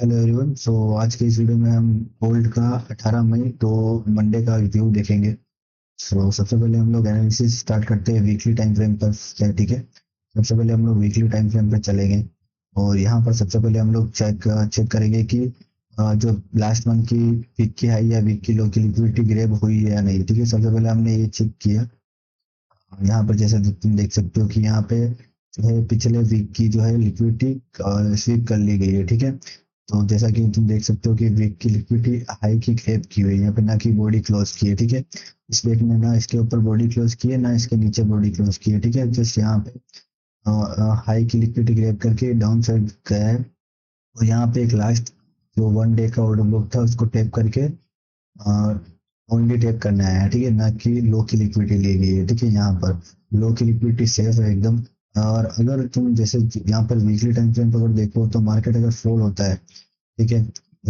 Hello everyone. आज के इस वीडियो में हम गोल्ड का 18 मई तो मंडे का रिव्यू देखेंगे। सबसे पहले हम लोग एनालिसिस स्टार्ट करते हैं वीकली टाइम फ्रेम पर से, ठीक है। सबसे पहले हम लोग वीकली टाइम फ्रेम पर चलेंगे और यहाँ पर सबसे पहले हम लोग चेक करेंगे कि जो लास्ट मंथ की वीक की हाई या वीक की लो की लिक्विडिटी ग्रैब हुई है या नहीं, ठीक है। सबसे पहले हमने ये चेक किया। यहाँ पर जैसे तुम देख सकते हो कि यहाँ पे जो है पिछले वीक की जो है लिक्विडिटी स्वीप कर ली गई है, ठीक है। तो जैसा कि तुम देख सकते हो कि वीक की लिक्विडिटी हाई की ग्रैब की हुई है यहाँ पे, ना कि बॉडी क्लोज की है, ठीक है। इस वीक में ना इसके ऊपर बॉडी क्लोज की है ना इसके नीचे बॉडी क्लोज की है, ठीक है। जस्ट यहाँ पे हाई की लिक्विडिटी ग्रैब करके डाउन साइड गया है और यहाँ पे एक लास्ट जो वन डे का ऑर्डर बुक था उसको टैप करके ओनली टैप करना है, ठीक है, ना कि लो की लिक्विडिटी ली गई है, ठीक है। यहाँ पर लो की लिक्विडिटी सेफ है एकदम। और अगर तुम जैसे यहाँ पर वीकली टाइम फ्रेम पर अगर देखो तो मार्केट अगर फॉल होता है, ठीक है,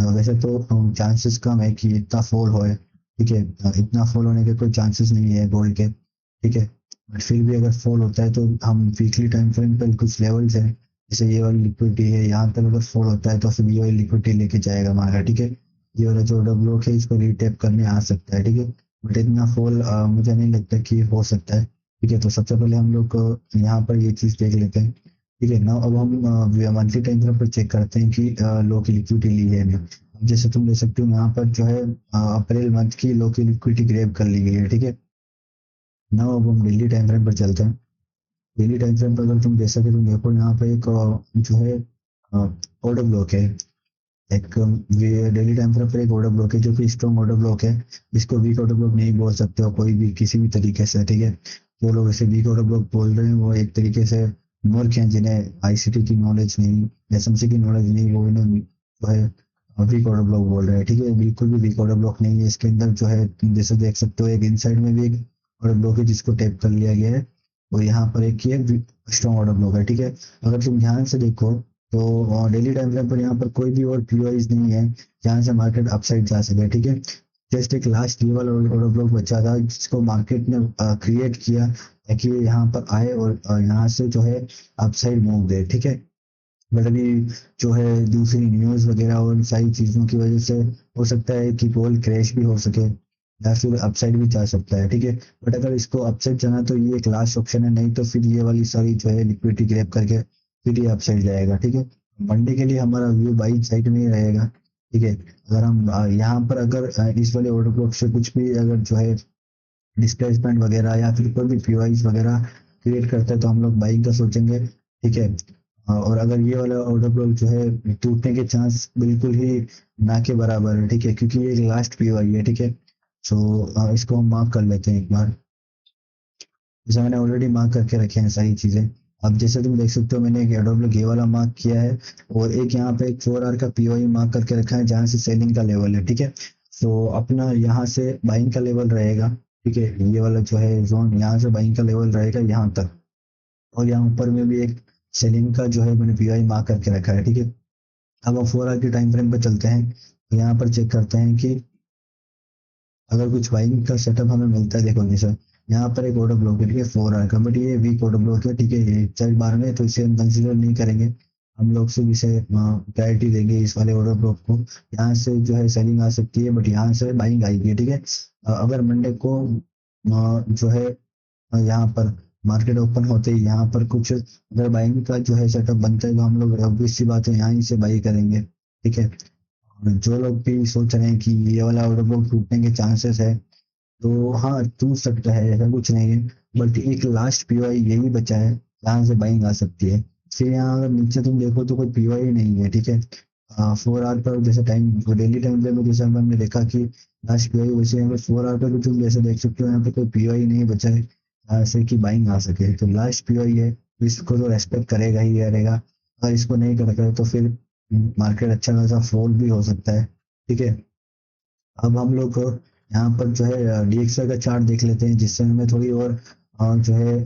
वैसे तो चांसेस कम है कि इतना फॉल होए, ठीक है। इतना फॉल होने के कोई चांसेस नहीं है गोल्ड के, ठीक है। बट फिर भी अगर फॉल होता है तो हम वीकली टाइम फ्रेम पर कुछ लेवल्स हैं, जैसे ये वाली लिक्विडिटी है, यहाँ पर अगर फॉल होता है तो फिर ये वाली लिक्विडिटी लेके जाएगा मार्केट, ठीक है। ये वाला जो डब्ल्यू है इसको रीटैप करने आ सकता है, ठीक है। बट इतना फॉल मुझे नहीं लगता कि हो सकता है, ठीक है। तो सबसे पहले हम लोग यहाँ पर ये चीज़ देख लेते हैं, ठीक है ना। अब हम मंथली टाइम फ्रेम पर चेक करते हैं कि लो की लिक्विडिटी ली है ना। अब जैसे तुम देख सकते हो यहाँ पर जो है अप्रैल मंथ की लो की लिक्विडिटी ग्रैब कर ली गई है, ठीक है ना। अब हम डेली टाइम फ्रेम पर चलते हैं। डेली टाइम फ्रेम पर अगर तुम जैसा कि तुम देखो यहाँ पे एक जो है ऑर्डर ब्लॉक है। एक डेली टाइम फ्रेम पर एक ऑर्डर ब्लॉक है जो कि स्ट्रॉन्ग ऑर्डर ब्लॉक है। इसको वीक ऑर्डर ब्लॉक नहीं बोल सकते हो कोई भी किसी भी तरीके से, ठीक है। जो लोग इसे वीक ऑर्डर ब्लॉक बोल रहे हैं वो एक तरीके से मूर्ख हैं, जिन्हें आईसीटी की नॉलेज नहीं, एसएमसी की नॉलेज नहीं, वो इन्हें जो है वीक ऑर्डर ब्लॉक बोल रहे हैं, ठीक है। बिल्कुल भी वीक ऑर्डर ब्लॉक नहीं है। इसके अंदर जो है तुम जैसे देख सकते हो एक इनसाइड में भी एक ऑर्डर ब्लॉक है जिसको टैप कर लिया गया है और यहाँ पर एक ये स्ट्रॉन्ग ऑर्डर ब्लॉक है, ठीक है। अगर तुम ध्यान से देखो तो डेली टाइम फ्रेम पर यहाँ पर कोई भी और पीओआईज नहीं है जहाँ से मार्केट अपसाइड जा सके, ठीक है। जस्ट एक लास्ट लेवल ऑर्डर ब्लॉक बचा था जिसको मार्केट ने क्रिएट किया ताकि ये यहाँ पर आए और यहाँ से जो है अपसाइड मूव दे, ठीक है। बट अभी जो है दूसरी न्यूज़ वगैरह और सारी चीज़ों की वजह से हो सकता है कि गोल्ड क्रैश भी हो सके या फिर अपसाइड भी जा सकता है, ठीक है। बट अगर इसको अपसाइड जाना तो ये एक लास्ट ऑप्शन है, नहीं तो फिर ये वाली सारी जो है लिक्विडिटी ग्रैब करके फिर ये अपसाइड जाएगा, ठीक है। मंडे के लिए हमारा व्यू बाई साइड में ही रहेगा, ठीक है। अगर हम यहाँ पर अगर इस वाले ऑर्डर ब्लॉक से कुछ भी अगर जो है डिस्प्लेसमेंट वगैरह या फिर कोई भी पीवाईज वगैरह क्रिएट करता है तो हम लोग बाइंग का सोचेंगे, ठीक है। और अगर ये वाला ऑर्डर ब्लॉक जो है टूटने के चांस बिल्कुल ही ना के बराबर है, ठीक है, क्योंकि ये लास्ट पीवाई है, ठीक है। इसको हम मार्क कर लेते हैं एक बार। जैसे मैंने ऑलरेडी मार्क करके रखे हैं सारी चीजें। अब जैसे तुम देख सकते हो मैंने एक ऑर्डर ब्लॉक ये वाला मार्क किया है और एक यहाँ पे एक 4 आवर का पीओई मार्क करके रखा है जहाँ से सेलिंग का लेवल है, ठीक है। अपना यहाँ से बाइंग का लेवल रहेगा, ठीक है। ये वाला जो है जोन यहाँ से बाइंग का लेवल रहेगा यहाँ तक और यहाँ ऊपर में भी एक सेलिंग का जो है मैंने पीओई मार्क करके रखा है, ठीक है। अब हम 4 आवर के टाइम फ्रेम पे चलते हैं तो यहाँ पर चेक करते हैं कि अगर कुछ बाइंग का सेटअप हमें मिलता है। देखो जैसे यहाँ पर एक ऑर्डर ब्लॉक है, ठीक है, 4 आवर का, बट ये वीक ऑर्डर ब्लॉक है, ठीक है। ये चल बार में तो इसे हम कंसिडर नहीं करेंगे। हम लोग सिर्फ इसे प्रायोरिटी देंगे इस वाले ऑर्डर ब्लॉक को। यहाँ से जो है सेलिंग आ सकती है बट यहाँ से बाइंग आएगी, ठीक है। अगर मंडे को जो है यहाँ पर मार्केट ओपन होते ही यहाँ पर कुछ अगर बाइंग का जो है सेटअप बनता है तो हम लोग ऑब्वियस सी बात है यहाँ ही से बाई करेंगे, ठीक है। और जो लोग भी सोच रहे हैं कि ये वाला ऑर्डर बुक टूटने के चांसेस है तो हाँ टूट सकता है, ऐसा कुछ नहीं है। बट एक लास्ट पीओआई यही बचा है जहाँ से बाइंग आ सकती है। फिर यहाँ अगर नीचे तुम देखो तो कोई पीओआई नहीं है, ठीक है। 4 आवर पर जैसे टाइम डेली टाइम फ्रेम में जैसे हमने देखा कि लास्ट पीओआई, वैसे यहाँ पे 4 आवर पर भी तुम जैसे देख सकते हो यहाँ पे कोई पीओआई नहीं बचा है जहाँ से कि बाइंग आ सके। तो लास्ट पीओआई है, इसको तो रेस्पेक्ट करेगा ही करेगा। अगर इसको नहीं करेगा तो फिर मार्केट अच्छा खासा फॉल भी हो सकता है, ठीक है। अब हम लोग यहाँ पर जो है डीएक्सआई का चार्ट देख लेते हैं जिससे हमें थोड़ी और जो है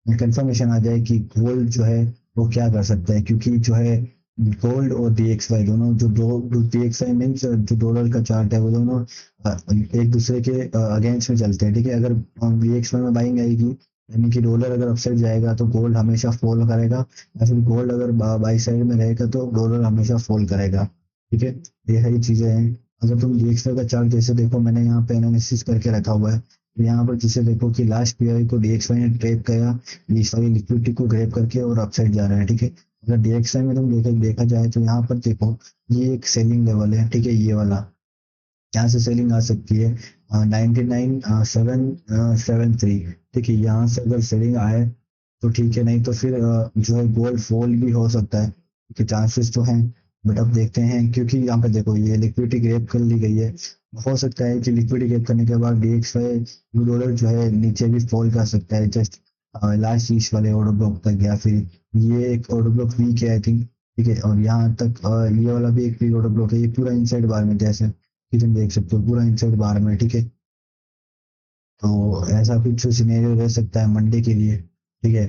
कंफर्मेशन आ जाए कि गोल्ड जो है वो क्या कर सकता है, क्योंकि जो है गोल्ड और डीएक्सआई दोनों जो दो डीएक्सआई मीन्स जो डॉलर का चार्ट है वो दोनों एक दूसरे के अगेंस्ट में चलते हैं, ठीक है। अगर डीएक्सआई में बाइंग आएगी यानी कि डॉलर अगर अपसाइड जाएगा तो गोल्ड हमेशा फॉल करेगा, या फिर गोल्ड अगर बाई साइड में रहेगा तो डॉलर हमेशा फॉल करेगा। ठीक है, ये सारी चीजें हैं। अगर तुम डीएक्सवाई का चार्ट जैसे देखो, मैंने यहाँ पे एनालिसिस करके रखा हुआ है, तो यहाँ पर जिसे देखो कि लास्ट पीआई को डीएक्सवाई ने ट्रैप किया, ये सारी लिक्विडिटी को ग्रैब करके और अपसाइड जा रहा है। ठीक है, अगर डीएक्सवाई में तुम देखा जाए तो यहाँ पर देखो, ये एक सेलिंग लेवल है। ठीक है, ये वाला यहाँ से सेलिंग आ सकती है 99,773। ठीक है, यहाँ से अगर सेलिंग आए तो ठीक है, नहीं तो फिर जो है गोल्ड फॉल भी हो सकता है, क्योंकि चांसेस तो हैं। बट अब देखते हैं, क्योंकि यहाँ पे देखो ये लिक्विडिटी ग्रैब कर ली गई है। हो सकता है कि लिक्विडिटी ग्रैब करने के बाद डीएक्सवाई डॉलर जो है नीचे भी फॉल कर सकता है, जस्ट लास्ट इस वाले ऑर्डर ब्लॉक तक, या फिर ये एक ऑर्डर ब्लॉक वीक है आई थिंक। ठीक है, और यहाँ तक ये वाला भी एक वीक ऑर्डर ब्लॉक है, ये पूरा इनसाइड बार में जैसे कि तुम देख सकते हो, पूरा इनसाइड बार में। ठीक है, तो ऐसा कुछ सिनेरियो रह सकता है मंडे के लिए। ठीक है,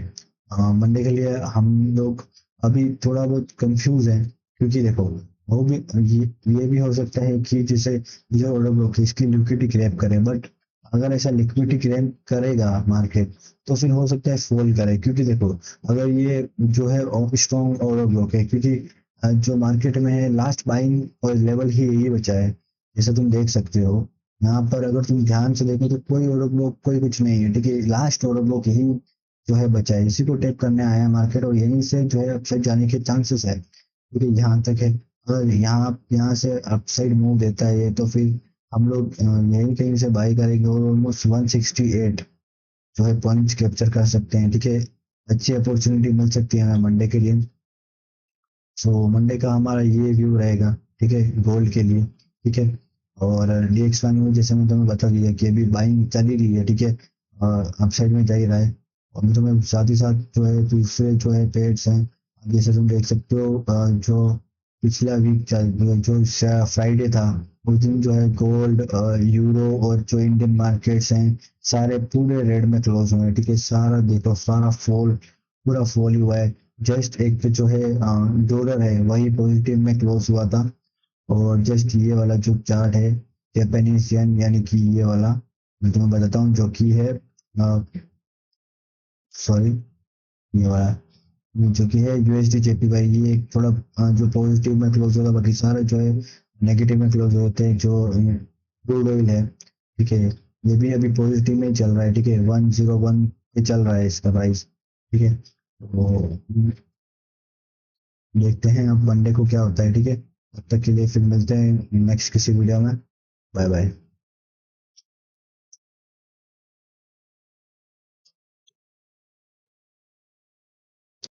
मंडे के लिए हम लोग अभी थोड़ा बहुत कंफ्यूज हैं, क्योंकि देखो वो भी, ये भी हो सकता है कि जैसे जो ऑर्डर ब्लॉक है इसकी लिक्विडिटी क्रैप करे, बट अगर ऐसा लिक्विडिटी क्रैप करेगा मार्केट तो फिर हो सकता है फॉल करे, क्योंकि देखो अगर ये जो है स्ट्रॉन्ग ऑर्डर ब्लॉक है, क्योंकि जो मार्केट में है लास्ट बाइंग और लेवल ही यही बचा है, जैसे तुम देख सकते हो। यहाँ पर अगर तुम ध्यान से देखो तो कोई ऑर्डर ब्लॉक, कोई कुछ नहीं है। ठीक है, लास्ट ऑर्डर ब्लॉक यही जो है बचा है, इसी को टेप करने आया है मार्केट, और यहीं से जो है अपसाइड जाने के चांसेस है। ठीक है, यहाँ तक है। अगर यहाँ से अपसाइड मूव देता है ये, तो फिर हम लोग यहीं कहीं से बाई करेंगे और ऑलमोस्ट 168 जो है पॉइंट्स कैप्चर कर सकते हैं। ठीक है, अच्छी अपॉर्चुनिटी मिल सकती है हमें मंडे के लिए। सो मंडे का हमारा ये व्यू रहेगा। ठीक है, गोल्ड के लिए। ठीक है, और डीएक्स वन में जैसे मैं तुम्हें बता दिया कि अभी बाइंग चल ही रही है। ठीक है, अपसाइड में जा ही रहा है। और मैं तुम्हें साथ ही साथ जो है दूसरे जो है पेड्स हैं, जैसे तुम देख सकते हो जो पिछला वीक जो फ्राइडे था, उस दिन जो है गोल्ड, यूरो और जो इंडियन मार्केट्स हैं सारे पूरे रेड में क्लोज हुए हैं। ठीक है, सारा देखो, सारा फॉल, पूरा फॉल ही हुआ है। जस्ट एक तो जो है डॉलर है वही पॉजिटिव में क्लोज हुआ था, और जस्ट ये वाला जो चार्ट है जापानीज येन, यानी कि ये वाला मैं तुम्हें बताता हूँ, जो कि है सॉरी, ये वाला जो कि है यूएसडी जेपीवाई, ये एक थोड़ा जो पॉजिटिव में क्लोज होगा, बाकी सारे जो है नेगेटिव में क्लोज होते हैं। जो क्रूड ऑयल है, ठीक है, ये भी अभी पॉजिटिव में ही चल रहा है। ठीक है, 101 पे चल रहा है इसका प्राइस। ठीक है, तो देखते हैं अब मंडे को क्या होता है। ठीक है, तब तक के लिए फिर मिलते हैं नेक्स्ट किसी वीडियो में। Bye bye.